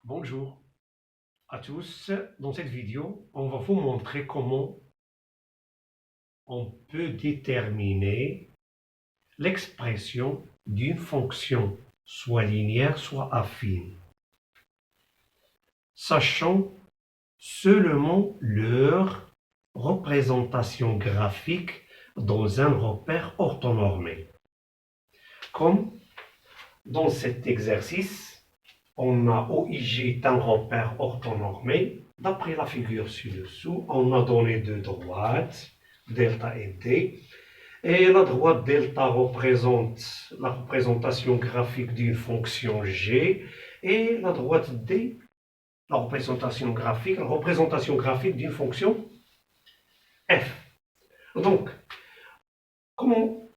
Bonjour à tous. Dans cette vidéo, on va vous montrer comment on peut déterminer l'expression d'une fonction, soit linéaire, soit affine, sachant seulement leur représentation graphique dans un repère orthonormé. Comme dans cet exercice, on a OIG est un repère orthonormé. D'après la figure ci-dessous, on a donné deux droites, delta et d. Et la droite delta représente la représentation graphique d'une fonction g. Et la droite d, la représentation graphique d'une fonction f. Donc, comment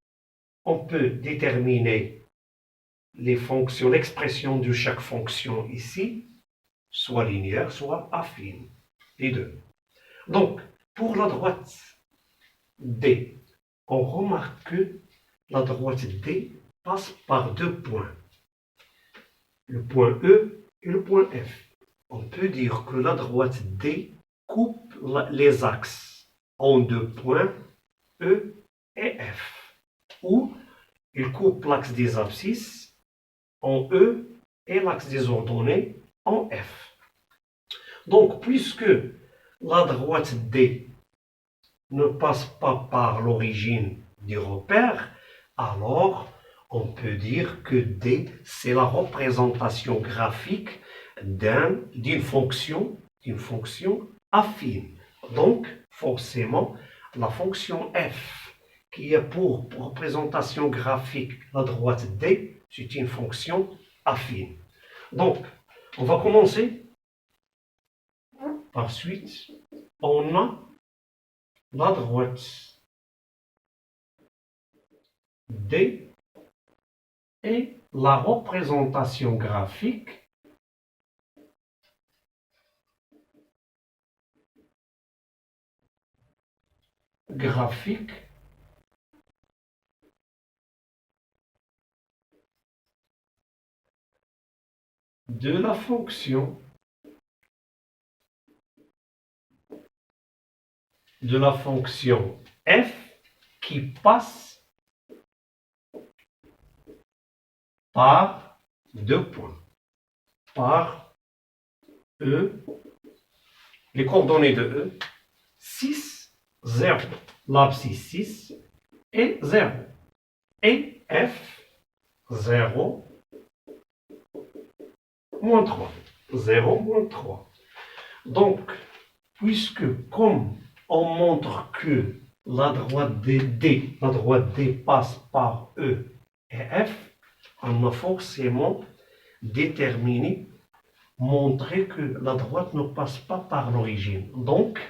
on peut déterminer les fonctions, l'expression de chaque fonction ici, soit linéaire, soit affine, les deux. Donc, pour la droite D, on remarque que la droite D passe par deux points, le point E et le point F. On peut dire que la droite D coupe les axes en deux points E et F, ou il coupe l'axe des abscisses en E et l'axe des ordonnées en F. Donc, puisque la droite D ne passe pas par l'origine du repère, alors on peut dire que D, c'est la représentation graphique d'une fonction affine. Donc, forcément, la fonction f, qui est pour représentation graphique la droite D, c'est une fonction affine. Donc, on va commencer. Par suite, on a la droite D et la représentation graphique de la fonction f qui passe par deux points, par E, les coordonnées de E, 6, 0, l'abscisse 6 et 0, et F, 0, moins 3, 0, moins 3. Donc, puisque comme on montre que la droite D passe par E et F, on a forcément déterminé, montré que la droite ne passe pas par l'origine. Donc,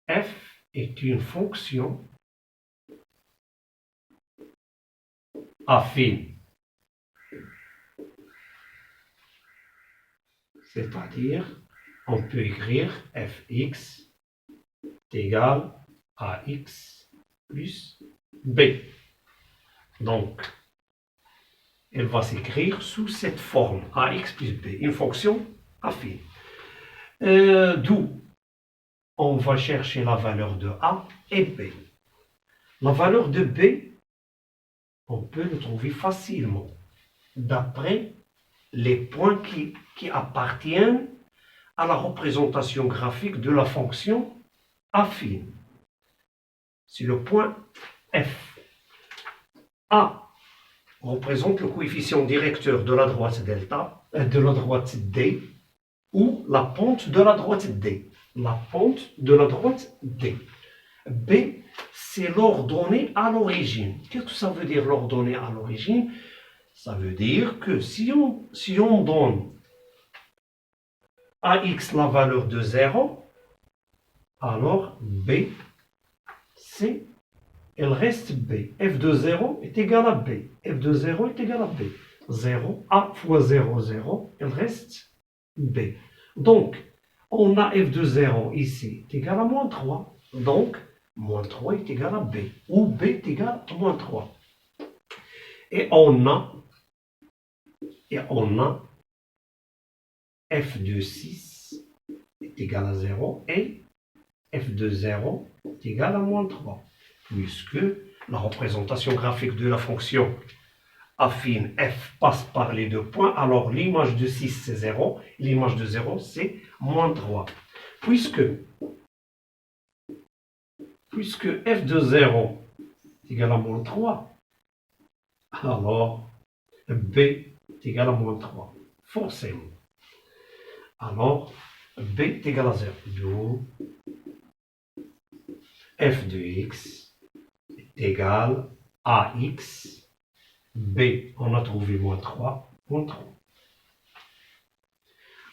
f est une fonction affine. C'est-à-dire, on peut écrire fx est égal à x plus b. Donc, elle va s'écrire sous cette forme, ax plus b, une fonction affine. D'où on va chercher la valeur de a et b. La valeur de b, on peut le trouver facilement, d'après les points qui appartiennent à la représentation graphique de la fonction affine. C'est le point F. A représente le coefficient directeur de la droite delta, de la droite D, ou la pente de la droite D. La pente de la droite D. B, c'est l'ordonnée à l'origine. Qu'est-ce que ça veut dire l'ordonnée à l'origine? Ça veut dire que si on donne à x la valeur de 0, alors B, elle reste B. f de 0 est égal à B. f de 0 est égal à B. 0, A fois 0, 0, elle reste B. Donc, on a f de 0 ici est égal à moins 3. Donc, moins 3 est égal à B. Ou B est égal à moins 3. Et on a Et on a f de 6 est égal à 0 et f de 0 est égal à moins 3, puisque la représentation graphique de la fonction affine f passe par les deux points, alors l'image de 6 c'est 0, l'image de 0 c'est moins 3. Puisque f de 0 est égal à moins 3, alors b est égal à moins 3, forcément. Alors, b est égal à 0. D'où f de x est égal à x. B, on a trouvé moins 3, moins 3.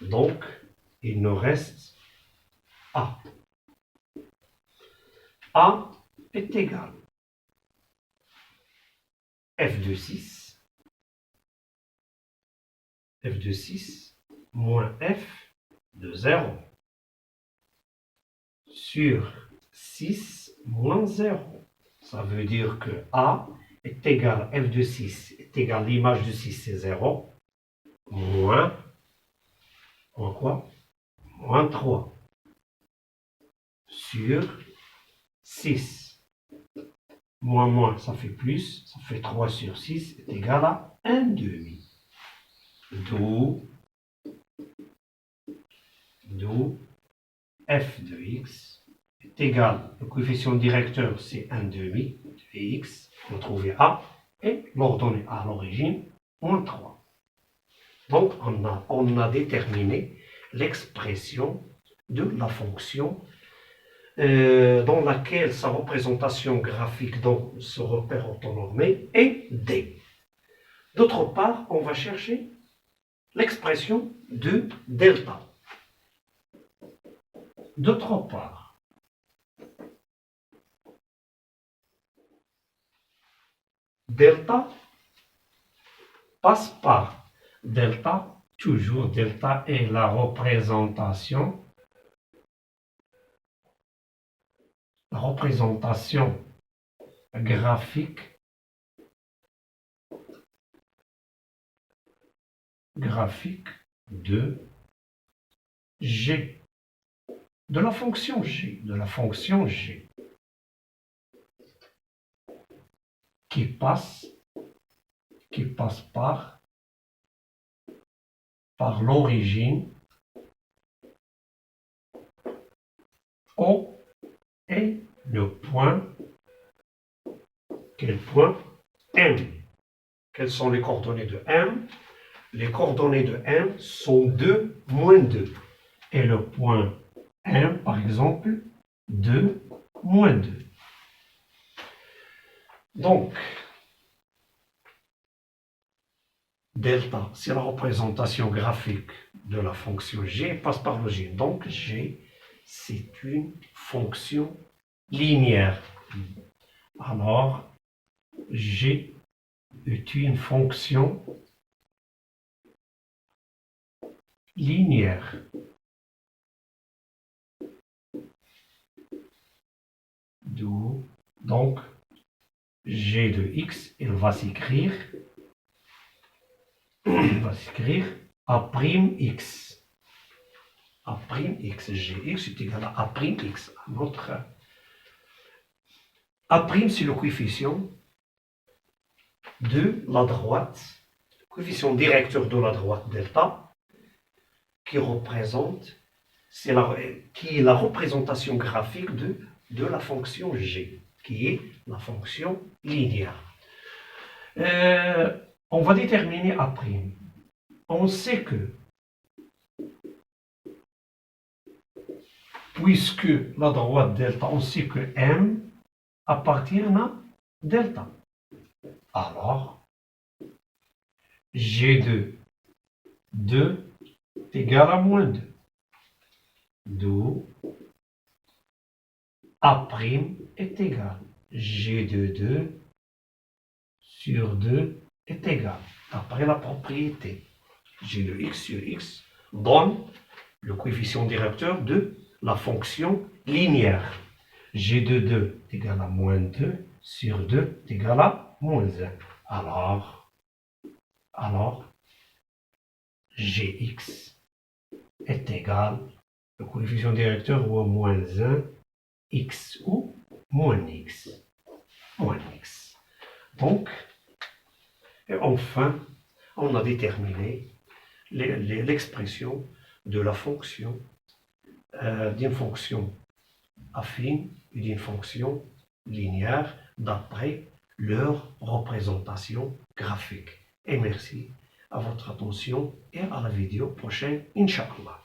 Donc, il nous reste a. A est égal f de 6 moins f de 0 sur 6 moins 0. Ça veut dire que A est égal, f de 6 est égal, l'image de 6 c'est 0, moins quoi? Moins 3 sur 6. Moins, ça fait plus, ça fait 3 sur 6 est égal à 1 demi. D'où f de x est égal, le coefficient directeur c'est 1 demi de x, on a trouvé a, et l'ordonnée à l'origine, moins 3. Donc on a déterminé l'expression de la fonction dans laquelle sa représentation graphique dans ce repère orthonormé est D. D'autre part, on va chercher l'expression de delta. D'autre part, delta passe par delta, toujours delta est la représentation graphique de G, de la fonction G, qui passe par l'origine O et le point, quel point? M. Quelles sont les coordonnées de M? Les coordonnées de M sont 2, moins 2. Et le point M, par exemple, 2, moins 2. Donc, delta, c'est la représentation graphique de la fonction G, passe par le G. Donc, G, c'est une fonction linéaire. Alors, G est une fonction linéaire. D'où, donc, G de x, il va s'écrire A'x. A'x, Gx est égal à A'x. Notre A', c'est le coefficient de la droite, le coefficient directeur de la droite delta, qui est la représentation graphique de la fonction G, qui est la fonction linéaire. On va déterminer A'. On sait que, puisque la droite delta, on sait que M appartient à delta. Alors, G de 2 est égal à moins 2. D'où A' est égal. G de 2 sur 2 est égal. Après la propriété, G de x sur x donne le coefficient directeur de la fonction linéaire. G de 2 est égal à moins 2 sur 2 est égal à moins 1. Alors, Gx est égal, le coefficient directeur ou moins 1, x ou moins x. Moins x. Donc, et enfin, on a déterminé l'expression de la fonction, d'une fonction affine et d'une fonction linéaire d'après leur représentation graphique. Et merci à votre attention et à la vidéo prochaine, Inch'Allah.